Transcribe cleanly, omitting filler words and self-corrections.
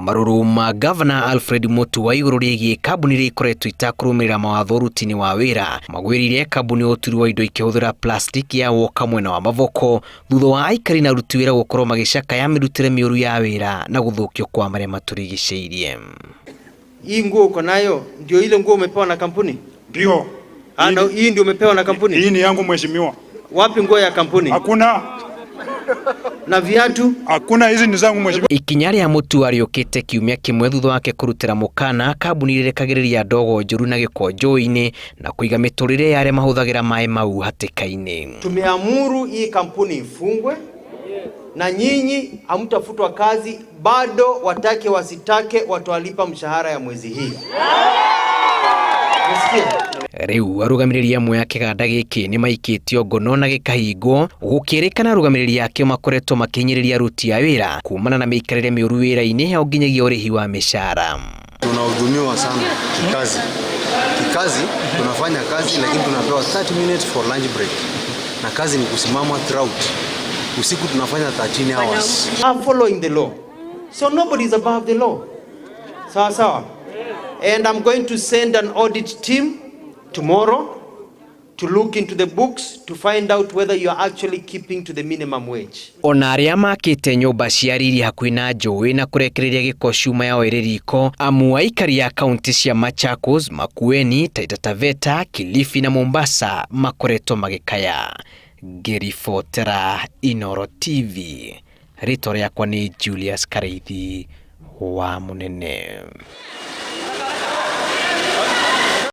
Maruruma Governor Alfred Mutua iguru rigie kambuni ri ikoretwo itakurumirira mawatho rutini wa wira magwirire kambuni uturi wa indo ikihuthira plastic ya woka mwena wa Mavoko thutha wa aikari na aruti wira gukorwo magicaka ya mirutire miuru ya wira na guthukio kwa maria maturigiceirie. Hii nguo uko nayo ndio ile nguo umepewa na kampuni? Ndio. Hii ndio umepewa na kampuni? Hii ni yangu mheshimiwa. Wapi nguo ya kampuni? Hakuna. Na viatu? Hakuna, hizi ni zangu mheshimiwa. Ikinya ria Mutua riokite kiumia kimwe thutha wake kurutira mukana kambuni rirekagiriria ndogo njuru na giko njũĩ-inĩ na kuiga miturire ya aria mahuthagira mai mau hatikaini. Tumeamuru hii kampuni ifungwe na nyinyi hamtafutwa kazi, bado watake wasitake watawalipa mshahara ya mwezi hii. Riu arugamiriria amwe ya kiganda giki ni maikitio ngono na gikahingwo gukirikana arugamiriria akio makoretwo makinyiriria aruti a wira kumana na miikarire miuru wira-ini ao nginyagia urihi wa mishahara. Tunahudumiwa sana kikazi tunafanya kazi lakini tunapewa 30 minutes for lunch break na kazi ni kusimama throughout usiku tunafanya 13 hours. I'm following the law, so nobody is above the law. Sawa. And I'm going to send an audit team tomorrow to look into the books to find out whether you are actually keeping to the minimum wage. Ona aria makite nyumba cia riri hakuhi na njũĩ na kurekereria giko cuma ya Wairĩriko amu aikari ya kaunti cia Machakos, Makueni, Taita Taveta, Kilifi na Mombasa makoretwo magikaya. Ngĩribotera Inooro TV, rĩtwa rĩakwa ni Julius Kareithi wa Munene.